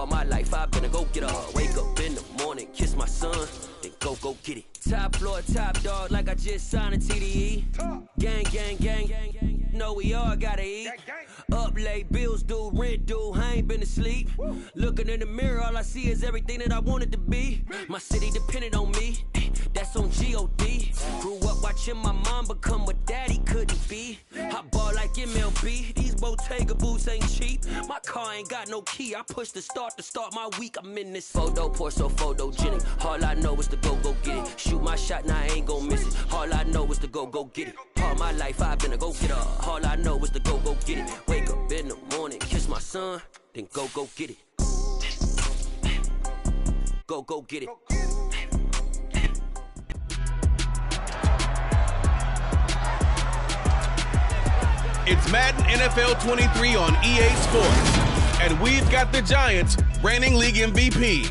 All my life I've been a go-getter. Wake up in the morning, kiss my son, then go get it. Top floor, top dog, like I just signed a TDE. Gang, gang, gang, gang, gang. Know we all gotta eat. Up late, bills due, rent due, I ain't been asleep. Looking in the mirror, all I see is everything that I wanted to be. My city depended on me, that's on G.O.D. Grew up watching my mom become what daddy couldn't be. I ball like MLB, these Bottega boots ain't cheap. My car ain't got no key, I push the start to start my week. I'm in this photo, pour so photogenic. All I know is to go get it. Shoot my shot, now I ain't gon' miss it. All I know is to go get it. All my life I've been a go-getter. All I know is to go get it. Wake up in the morning, kiss my son, then go get it. Go get it. It's Madden NFL 23 on EA Sports, and we've got the Giants reigning league MVP.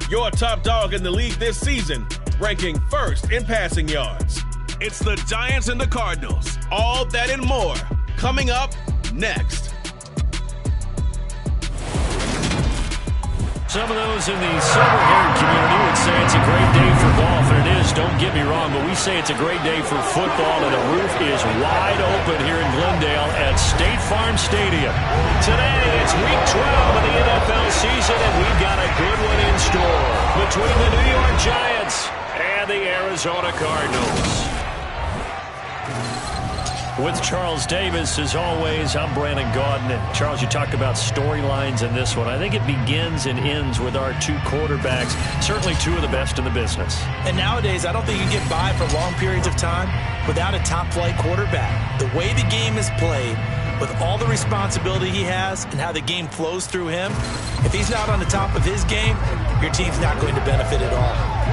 Your top dog in the league this season, ranking first in passing yards. It's the Giants and the Cardinals. All that and more coming up next. Some of those in the silver-haired community would say it's a great day for golf, and it is, don't get me wrong, but we say it's a great day for football, and the roof is wide open here in Glendale at State Farm Stadium. Today, it's Week 12 of the NFL season, and we've got a good one in store between the New York Giants and the Arizona Cardinals. With Charles Davis, as always, I'm Brandon Gaudin. And Charles, you talked about storylines in this one. I think it begins and ends with our two quarterbacks, certainly two of the best in the business. And nowadays, I don't think you can get by for long periods of time without a top-flight quarterback. The way the game is played, with all the responsibility he has and how the game flows through him, if he's not on the top of his game, your team's not going to benefit at all.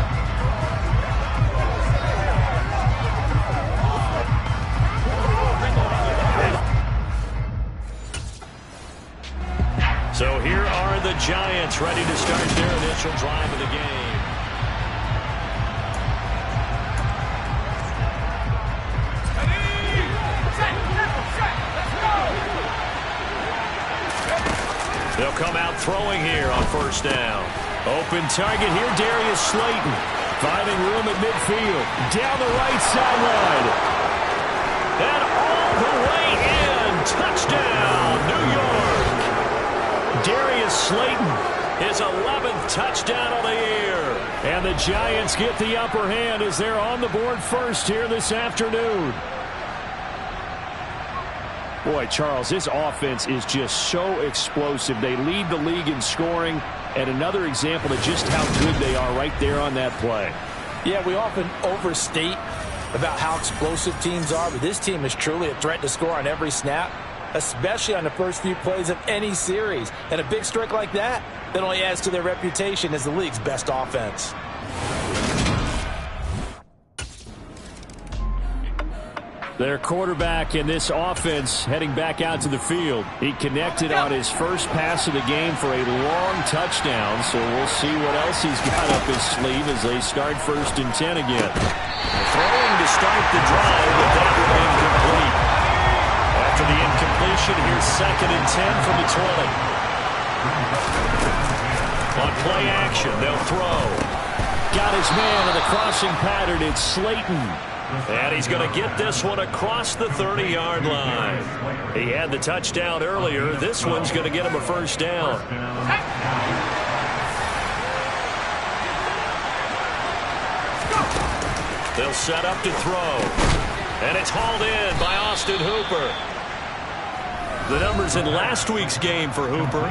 So here are the Giants ready to start their initial drive of the game. They'll come out throwing here on first down. Open target here, Darius Slayton. Finding room at midfield. Down the right sideline. And all the way in. Touchdown, New York. Darius Slayton, his 11th touchdown of the year. And the Giants get the upper hand as they're on the board first here this afternoon. Boy, Charles, this offense is just so explosive. They lead the league in scoring, and another example of just how good they are right there on that play. Yeah, we often overstate about how explosive teams are, but this team is truly a threat to score on every snap, especially on the first few plays of any series. And a big strike like that only adds to their reputation as the league's best offense. Their quarterback in this offense heading back out to the field. He connected on his first pass of the game for a long touchdown, so we'll see what else he's got up his sleeve as they start 1st and 10 again. Throwing to start the drive, but that will be incomplete. After the incompletion, here's 2nd and 10 from the 20. On play action, they'll throw. Got his man in the crossing pattern. It's Slayton. And he's going to get this one across the 30-yard line. He had the touchdown earlier. This one's going to get him a first down. They'll set up to throw. And it's hauled in by Austin Hooper. The numbers in last week's game for Hooper.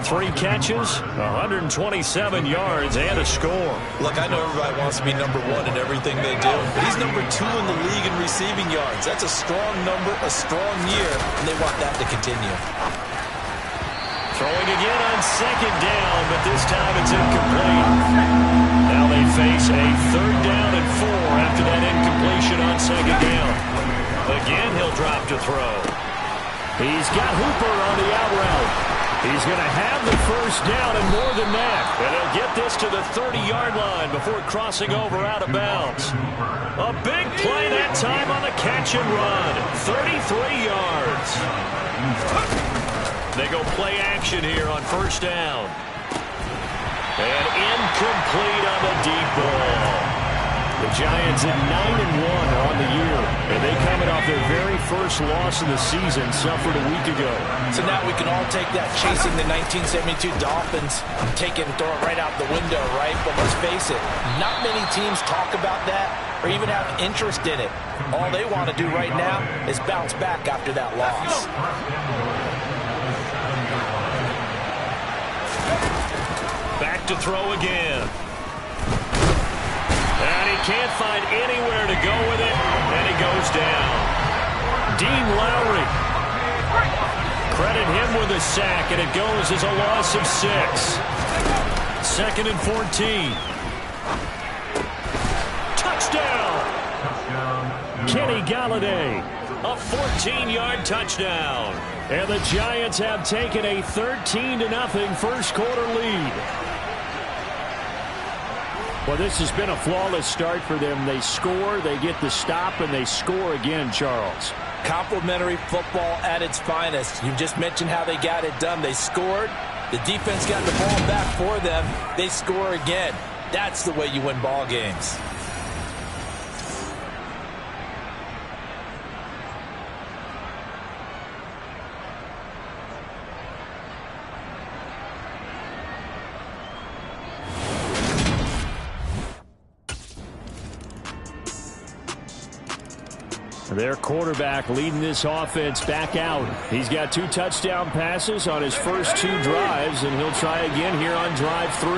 3 catches, 127 yards, and a score. Look, I know everybody wants to be number 1 in everything they do, but he's number 2 in the league in receiving yards. That's a strong number, a strong year, and they want that to continue. Throwing again on 2nd down, but this time it's incomplete. Now they face a 3rd down and 4 after that incompletion on 2nd down. Again, he'll drop to throw. He's got Hooper on the out route. He's going to have the first down and more than that. And he'll get this to the 30-yard line before crossing over out of bounds. A big play that time on the catch and run. 33 yards. They go play action here on 1st down. And incomplete on the deep ball. The Giants at 9-1 on the year, and they coming off their very first loss of the season, suffered a week ago. So now we can all take that chasing the 1972 Dolphins, take it and throw it right out the window, right? But let's face it, not many teams talk about that or even have interest in it. All they want to do right now is bounce back after that loss. Back to throw again. And he can't find anywhere to go with it, and he goes down. Dean Lowry. Credit him with a sack, and it goes as a loss of 6. 2nd and 14. Touchdown! Kenny Golladay. A 14-yard touchdown. And the Giants have taken a 13-0 first quarter lead. Well, this has been a flawless start for them. They score, they get the stop, and they score again, Charles. Complimentary football at its finest. You just mentioned how they got it done. They scored. The defense got the ball back for them. They score again. That's the way you win ball games. Their quarterback leading this offense back out. He's got 2 touchdown passes on his first 2 drives, and he'll try again here on drive 3.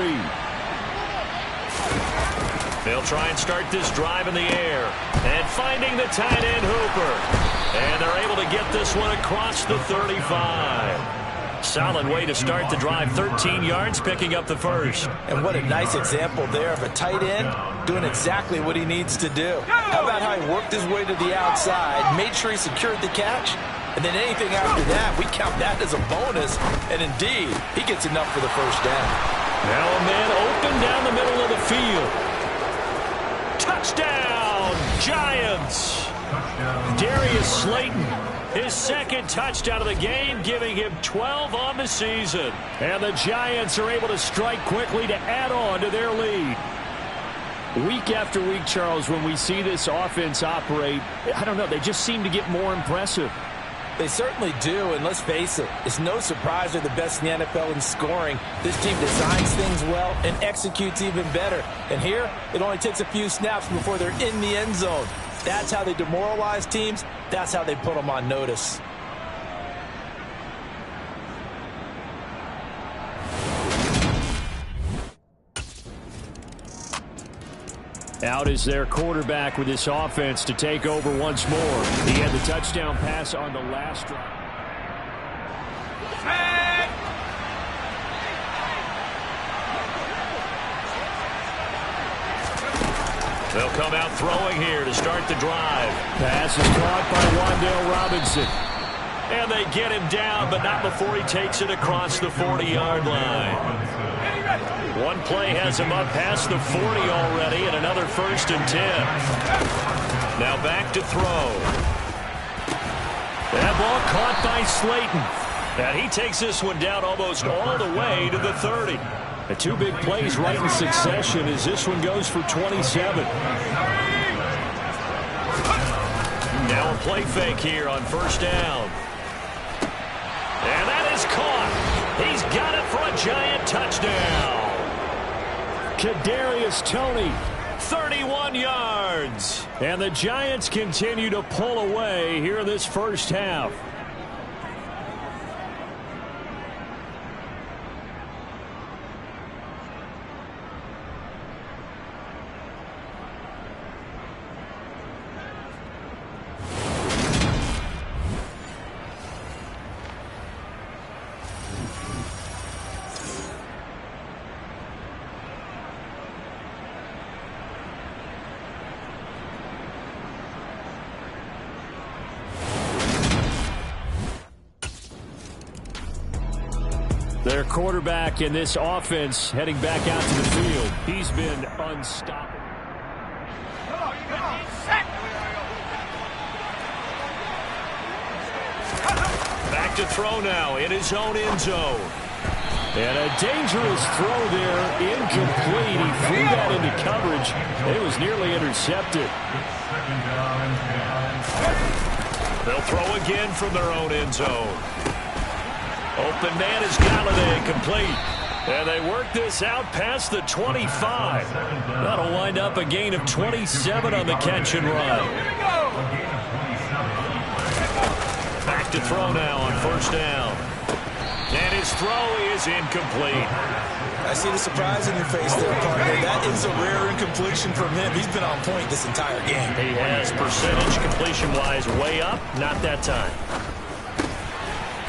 They'll try and start this drive in the air. And finding the tight end Hooper. And they're able to get this one across the 35. Solid way to start the drive. 13 yards, picking up the first. And what a nice example there of a tight end doing exactly what he needs to do. How about how he worked his way to the outside, made sure he secured the catch, and then anything after that, we count that as a bonus. And indeed, he gets enough for the first down. Now a man open down the middle of the field. Touchdown, Giants! Darius Slayton. His 2nd touchdown of the game, giving him 12 on the season. And the Giants are able to strike quickly to add on to their lead. Week after week, Charles, when we see this offense operate, I don't know, they just seem to get more impressive. They certainly do, and let's face it, it's no surprise they're the best in the NFL in scoring. This team designs things well and executes even better. And here, it only takes a few snaps before they're in the end zone. That's how they demoralize teams. That's how they put them on notice. Out is their quarterback with this offense to take over once more. He had the touchdown pass on the last drive. They'll come out throwing here to start the drive. Pass is caught by Wan'Dale Robinson. And they get him down, but not before he takes it across the 40-yard line. One play has him up past the 40 already, and another 1st and 10. Now back to throw. That ball caught by Slayton. And he takes this one down almost all the way to the 30. The 2 big plays right in succession as this one goes for 27. Now a play fake here on 1st down. And that is caught. He's got it for a Giant touchdown. Kadarius Toney, 31 yards. And the Giants continue to pull away here in this first half. Their quarterback in this offense heading back out to the field. He's been unstoppable. Back to throw now in his own end zone. And a dangerous throw there, incomplete. He threw that into coverage. It was nearly intercepted. They'll throw again from their own end zone. Open man is Galladay, complete. And they work this out past the 25. That'll wind up a gain of 27 on the catch and run. Back to throw now on first down. And his throw is incomplete. I see the surprise in your face there, partner. That is a rare incompletion from him. He's been on point this entire game. He has percentage completion-wise way up. Not that time.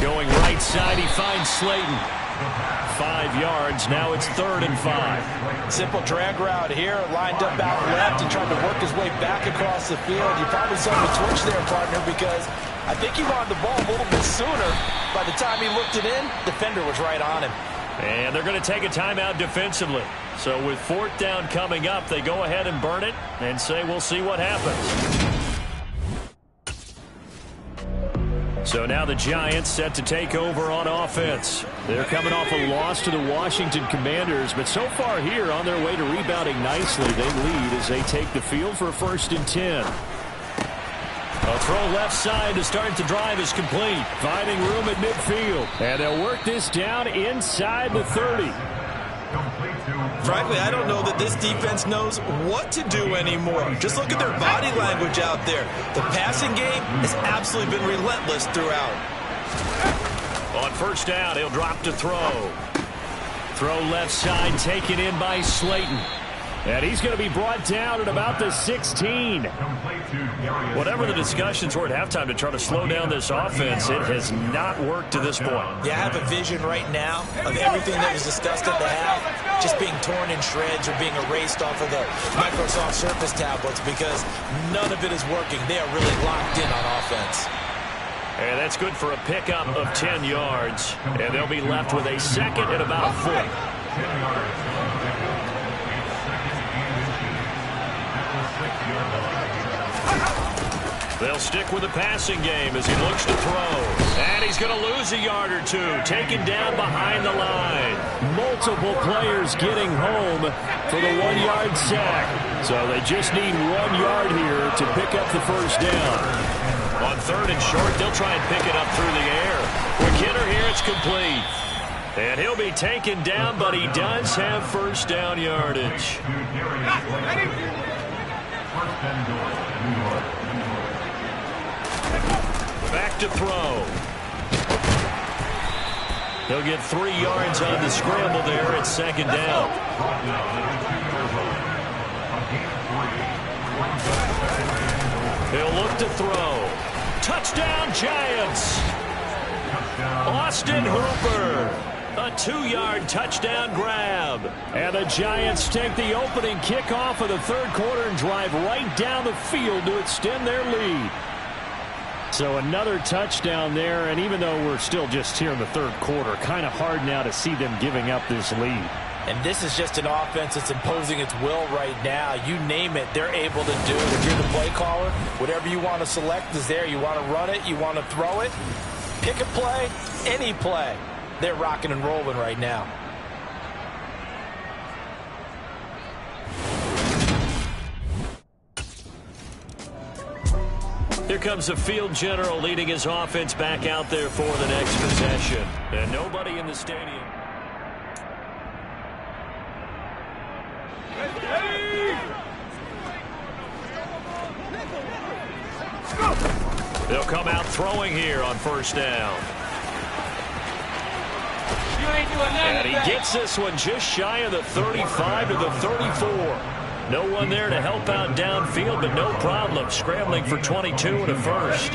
Going right side, he finds Slayton. 5 yards. Now it's 3rd and 5. Simple drag route here. Lined up out left and trying to work his way back across the field. You probably saw the twitch there, partner, because I think he wanted the ball a little bit sooner. By the time he looked it in, defender was right on him. And they're going to take a timeout defensively. So with 4th down coming up, they go ahead and burn it and say we'll see what happens. So now the Giants set to take over on offense. They're coming off a loss to the Washington Commanders, but so far here on their way to rebounding nicely. They lead as they take the field for a 1st and 10. A throw left side to start the drive is complete. Finding room at midfield. And they'll work this down inside the 30. Frankly, I don't know that this defense knows what to do anymore. Just look at their body language out there. The passing game has absolutely been relentless throughout. On first down, he'll drop to throw. Throw left side taken in by Slayton. And he's going to be brought down at about the 16. Whatever the discussions were at halftime to try to slow down this offense, it has not worked to this point. Yeah, I have a vision right now of everything that was discussed at the half just being torn in shreds or being erased off of the Microsoft Surface tablets because none of it is working. They are really locked in on offense. And that's good for a pickup of 10 yards. And they'll be left with a 2nd and about a foot. They'll stick with the passing game as he looks to throw. And he's going to lose a yard or two. Taken down behind the line. Multiple players getting home for the 1-yard sack. So they just need 1 yard here to pick up the first down. On 3rd and short, they'll try and pick it up through the air. Quick hitter here, it's complete. And he'll be taken down, but he does have first down yardage. Back to throw. He'll get 3 yards on the scramble there at 2nd down. He'll look to throw. Touchdown, Giants! Austin Hooper. A 2-yard touchdown grab. And the Giants take the opening kickoff of the 3rd quarter and drive right down the field to extend their lead. So another touchdown there, and even though we're still just here in the 3rd quarter, kind of hard now to see them giving up this lead. And this is just an offense that's imposing its will right now. You name it, they're able to do it. If you're the play caller, whatever you want to select is there. You want to run it, you want to throw it, pick a play, any play. They're rocking and rolling right now. Here comes the field general leading his offense back out there for the next possession. And nobody in the stadium. They'll come out throwing here on first down. And he gets this one just shy of the 35 to the 34. No one there to help out downfield, but no problem. Scrambling for 22 and a first.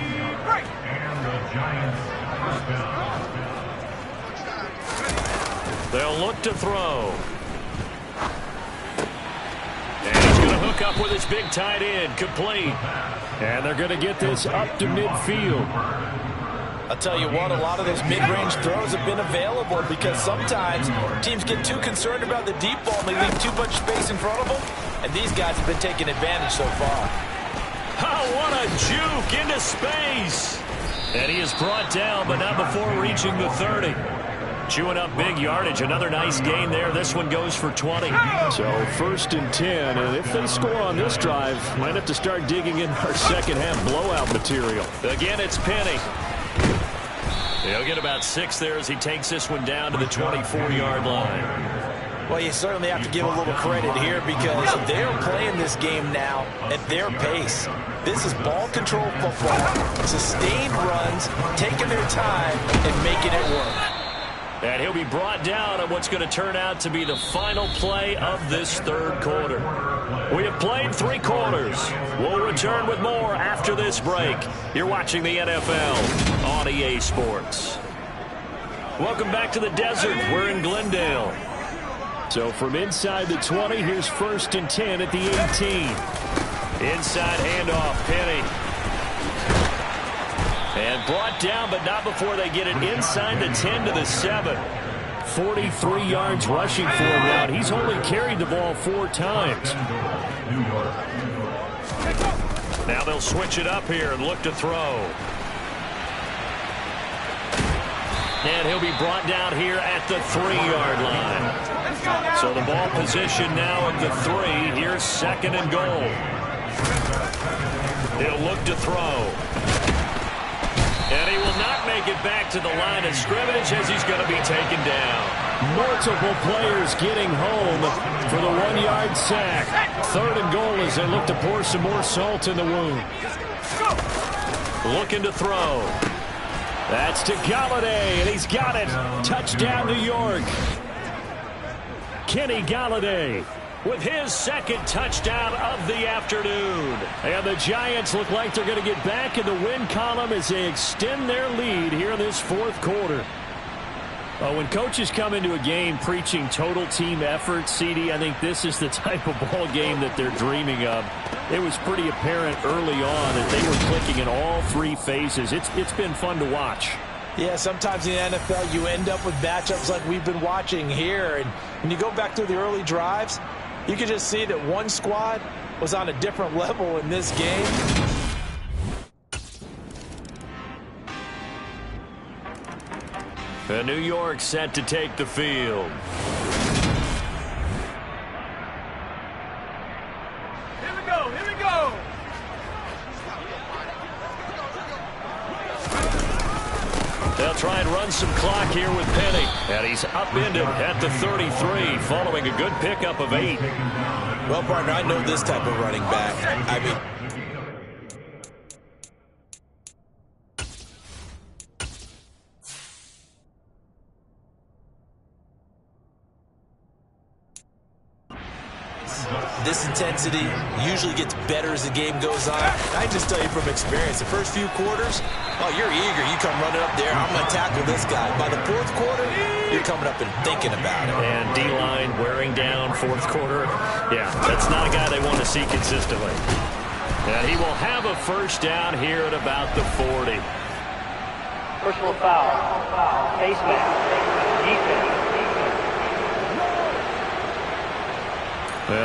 They'll look to throw. And he's going to hook up with his big tight end. Complete. And they're going to get this up to midfield. I'll tell you what, a lot of those mid-range throws have been available because sometimes teams get too concerned about the deep ball and they leave too much space in front of them. And these guys have been taking advantage so far. Oh, what a juke into space. And he is brought down, but not before reaching the 30. Chewing up big yardage. Another nice gain there. This one goes for 20. So 1st and 10. And if they score on this drive, might have to start digging in our second half blowout material. Again, it's Penny. He'll get about 6 there as he takes this one down to the 24-yard line. Well, you certainly have to give a little credit here because they're playing this game now at their pace. This is ball control football, sustained runs, taking their time and making it work. And he'll be brought down on what's going to turn out to be the final play of this 3rd quarter. We have played 3 quarters. We'll return with more after this break. You're watching the NFL on EA Sports. Welcome back to the desert. We're in Glendale. So from inside the 20, here's 1st and 10 at the 18. Inside handoff, Penny. And brought down, but not before they get it inside the 10 to the 7. 43 yards rushing for him now. He's only carried the ball 4 times. Now they'll switch it up here and look to throw. And he'll be brought down here at the 3-yard line. So the ball position now at the 3. Here's 2nd and goal. He'll look to throw. And he will not make it back to the line of scrimmage as he's going to be taken down. Multiple players getting home for the 1-yard sack. 3rd and goal as they look to pour some more salt in the wound. Looking to throw. That's to Golladay, and he's got it. Touchdown, New York. Kenny Golladay with his 2nd touchdown of the afternoon. And the Giants look like they're going to get back in the win column as they extend their lead here in this 4th quarter. When coaches come into a game preaching total team effort, CD, I think this is the type of ball game that they're dreaming of. It was pretty apparent early on that they were clicking in all 3 phases. It's been fun to watch. Yeah, sometimes in the NFL you end up with matchups like we've been watching here. And when you go back through the early drives, you can just see that one squad was on a different level in this game. And New York set to take the field. Here we go, here we go. They'll try and run some clock here with Penny. And he's upended at the 33 following a good pickup of 8. Well, partner, I know this type of running back. I mean, this intensity usually gets better as the game goes on. I just tell you from experience, the first few quarters, oh, you're eager. You come running up there. I'm going to tackle this guy. By the 4th quarter, you're coming up and thinking about it. And D-line wearing down 4th quarter. Yeah, that's not a guy they want to see consistently. And he will have a 1st down here at about the 40. Personal foul. Face mask. Defense.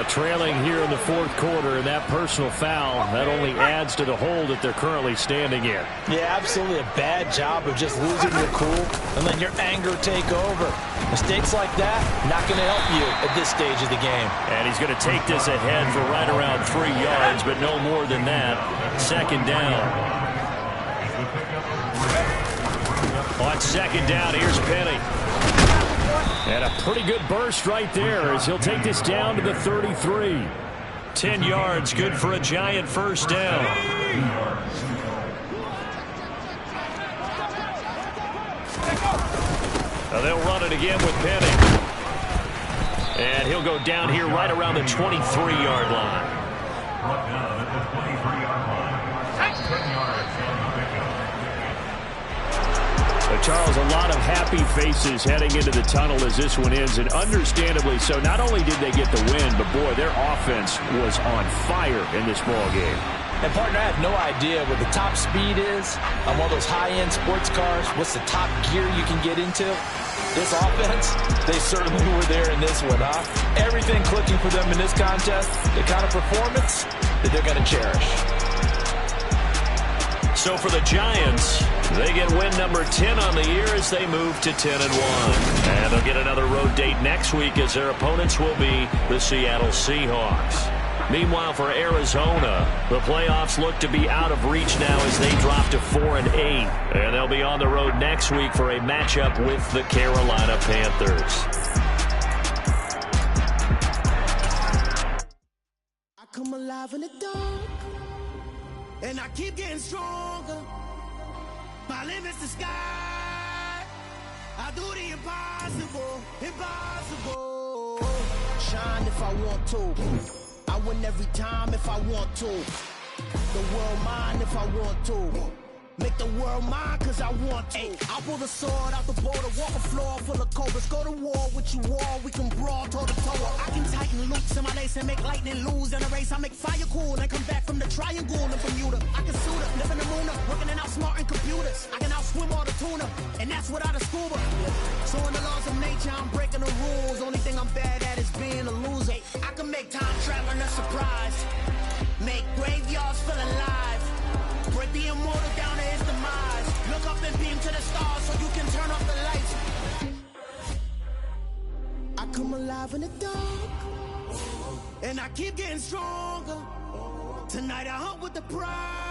Trailing here in the 4th quarter, and that personal foul, that only adds to the hole that they're currently standing in. Yeah, absolutely a bad job of just losing your cool and letting your anger take over. Mistakes like that, not going to help you at this stage of the game. And he's going to take this ahead for right around 3 yards, but no more than that. 2nd down. On 2nd down, here's Penny. And a pretty good burst right there as he'll take this down to the 33. 10 yards, good for a Giant 1st down. Now they'll run it again with Penny. And he'll go down here right around the 23-yard line. Charles, a lot of happy faces heading into the tunnel as this one ends, and understandably so. Not only did they get the win, but boy, their offense was on fire in this ball game. And partner, I have no idea what the top speed is on one of those high-end sports cars. What's the top gear you can get into? This offense, they certainly were there in this one, huh? Everything clicking for them in this contest, the kind of performance that they're going to cherish. So for the Giants, They get win number 10 on the year as they move to 10-1. And they'll get another road date next week as their opponents will be the Seattle Seahawks. Meanwhile, for Arizona, the playoffs look to be out of reach now as they drop to 4-8. And they'll be on the road next week for a matchup with the Carolina Panthers. I come alive in the dark, and I keep getting stronger. My limit's the sky. I do the impossible, impossible. Shine if I want to. I win every time if I want to. The world mine if I want to. Make the world mine cause I want to. Ay, I'll pull the sword out the border, walk a floor full of cobras. Go to war with you all, we can brawl toe to toe. I can tighten loops in my lace and make lightning lose in a race. I make fire cool and come back from the triangle in Bermuda. I can suit up, live in the moon up, working and outsmarting computers. I can outswim all the tuna, and that's without a scuba. So in the laws of nature, I'm breaking the rules. Only thing I'm bad at is being a loser. Ay, I can make time traveling a surprise. Make graveyards feel alive. Break the immortal down to his demise. Look up and beam to the stars so you can turn off the lights. I come alive in the dark, and I keep getting stronger. Tonight I hunt with the pride.